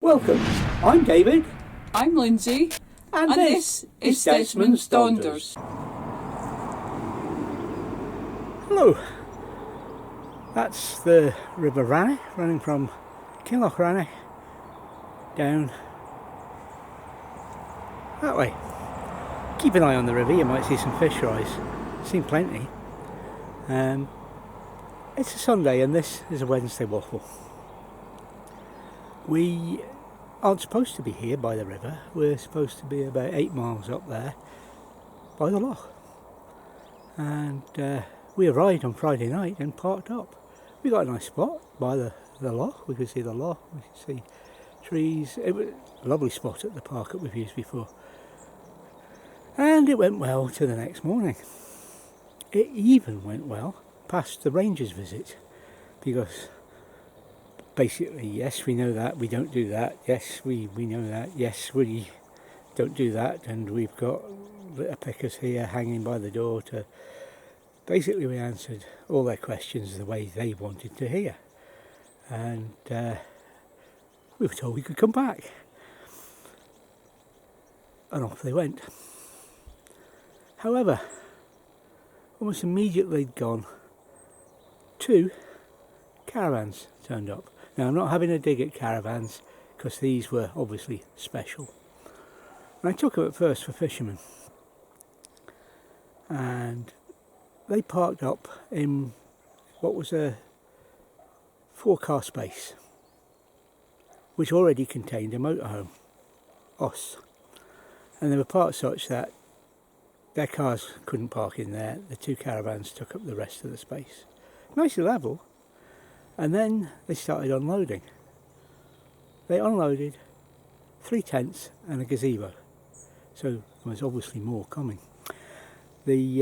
Welcome, I'm David. I'm Lindsay. And this is Desmonds Donders. Hello. That's the River Rannoch, running from Kinloch Rannoch down that way. Keep an eye on the river, you might see some fish rise. Seen plenty. It's a Sunday and this is a Wednesday waffle. We aren't supposed to be here by the river. We're supposed to be about 8 miles up there by the loch. And we arrived on Friday night and parked up. We got a nice spot by the loch. We could see the loch, we could see trees. It was a lovely spot at the park that we've used before. And it went well to the next morning. It even went well past the ranger's visit, because basically, yes, we know that, we don't do that, yes, we know that, yes, we don't do that, and we've got litter pickers here hanging by the door to... Basically, we answered all their questions the way they wanted to hear. And we were told we could come back. And off they went. However, almost immediately they'd gone, 2 caravans turned up. Now, I'm not having a dig at caravans because these were obviously special. And I took them at first for fishermen. And they parked up in what was a 4-car space, which already contained a motorhome, us. And they were parked such that their cars couldn't park in there. The 2 caravans took up the rest of the space. Nicely level. And then they started unloading. They unloaded 3 tents and a gazebo. So there was obviously more coming. And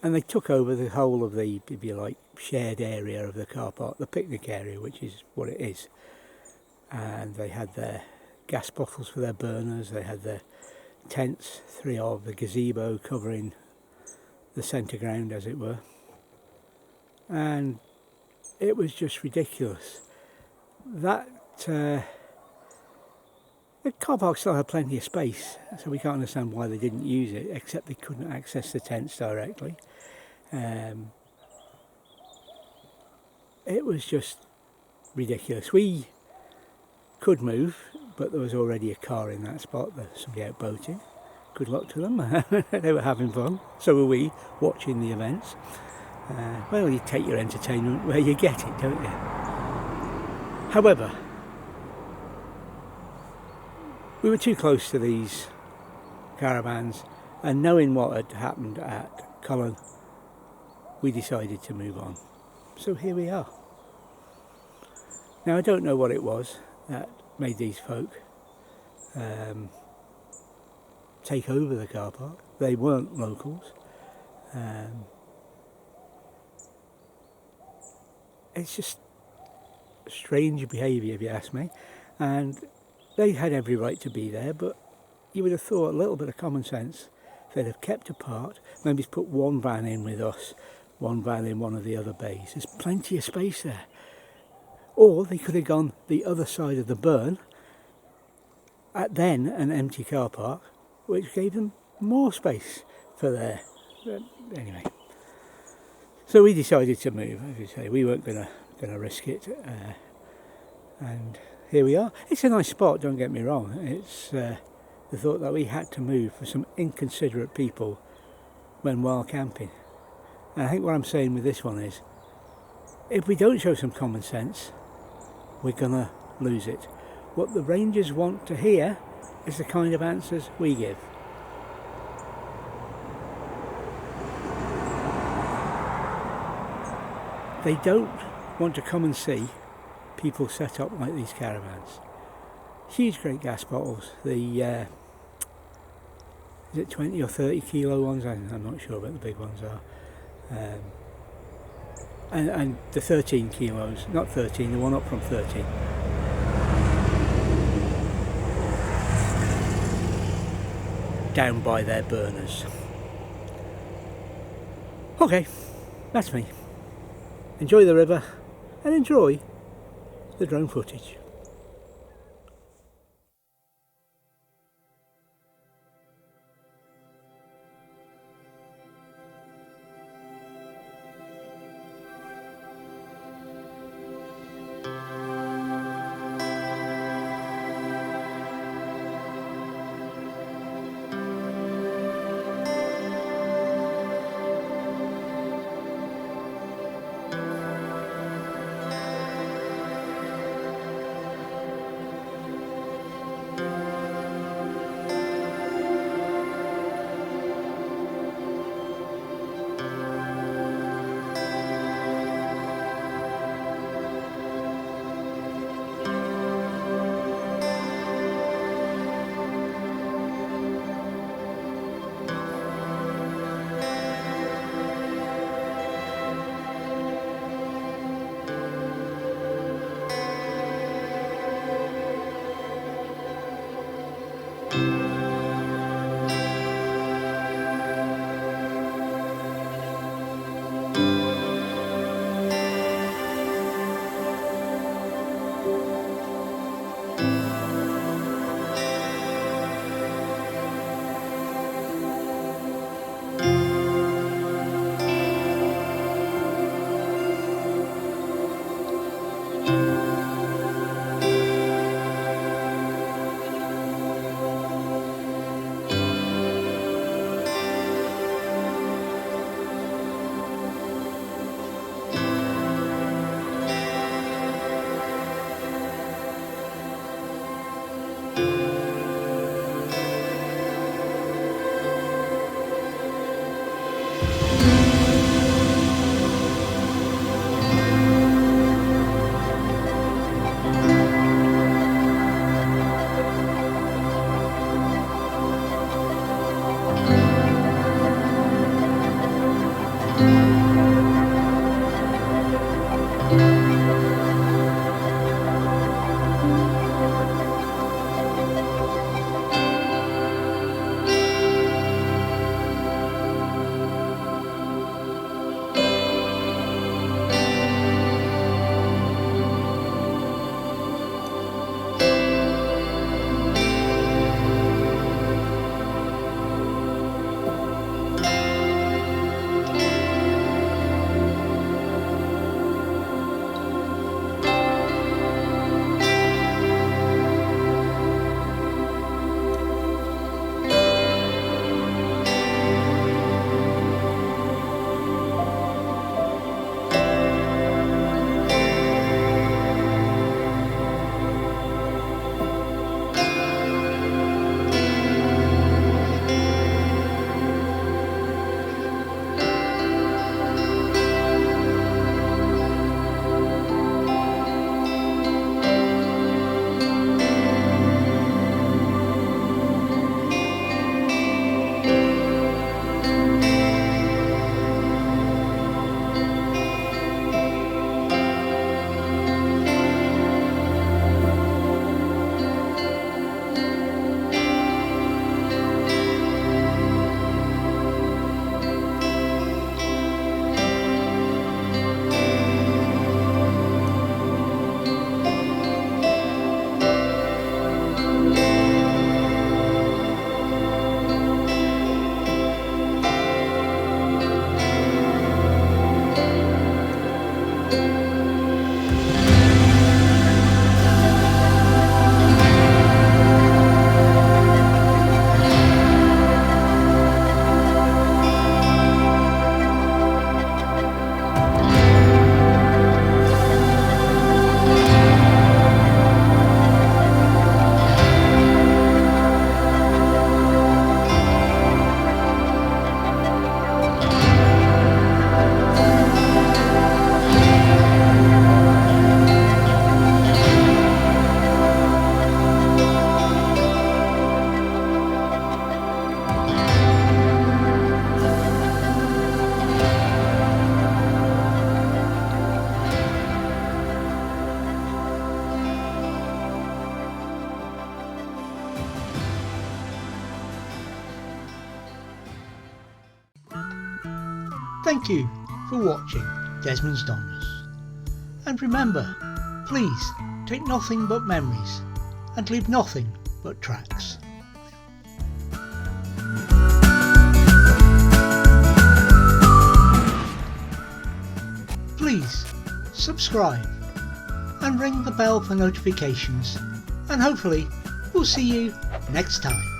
they took over the whole of the, if you like, shared area of the car park, the picnic area, which is what it is. And they had their gas bottles for their burners, they had their tents, 3 of the gazebo covering the centre ground, as it were. And it was just ridiculous. The car park still had plenty of space, so we can't understand why they didn't use it, except they couldn't access the tents directly. It was just ridiculous. We could move, but there was already a car in that spot. There's somebody out boating. Good luck to them. They were having fun. So were we, watching the events. Well, you take your entertainment where you get it, don't you? However, we were too close to these caravans, and knowing what had happened at Cullen, we decided to move on. So here we are. Now, I don't know what it was that made these folk take over the car park. They weren't locals. It's just strange behaviour, if you ask me. And they had every right to be there, but you would have thought a little bit of common sense. They'd have kept apart, maybe put one van in with us, one van in one of the other bays. There's plenty of space there. Or they could have gone the other side of the burn, at then an empty car park, which gave them more space for their... Anyway. So we decided to move, as you say. We weren't going to risk it. And here we are. It's a nice spot, don't get me wrong. It's the thought that we had to move for some inconsiderate people when while camping. And I think what I'm saying with this one is, if we don't show some common sense, we're going to lose it. What the rangers want to hear is the kind of answers we give. They don't want to come and see people set up like these caravans. Huge great gas bottles, the is it 20 or 30 kilo ones? I'm not sure, but the big ones are. And the 13 kilos, not 13, the one up from 13. Down by their burners. Okay, that's me. Enjoy the river and enjoy the drone footage. Thank you for watching Desmonds Donders. And remember, please take nothing but memories and leave nothing but tracks. Please subscribe and ring the bell for notifications, and hopefully we'll see you next time.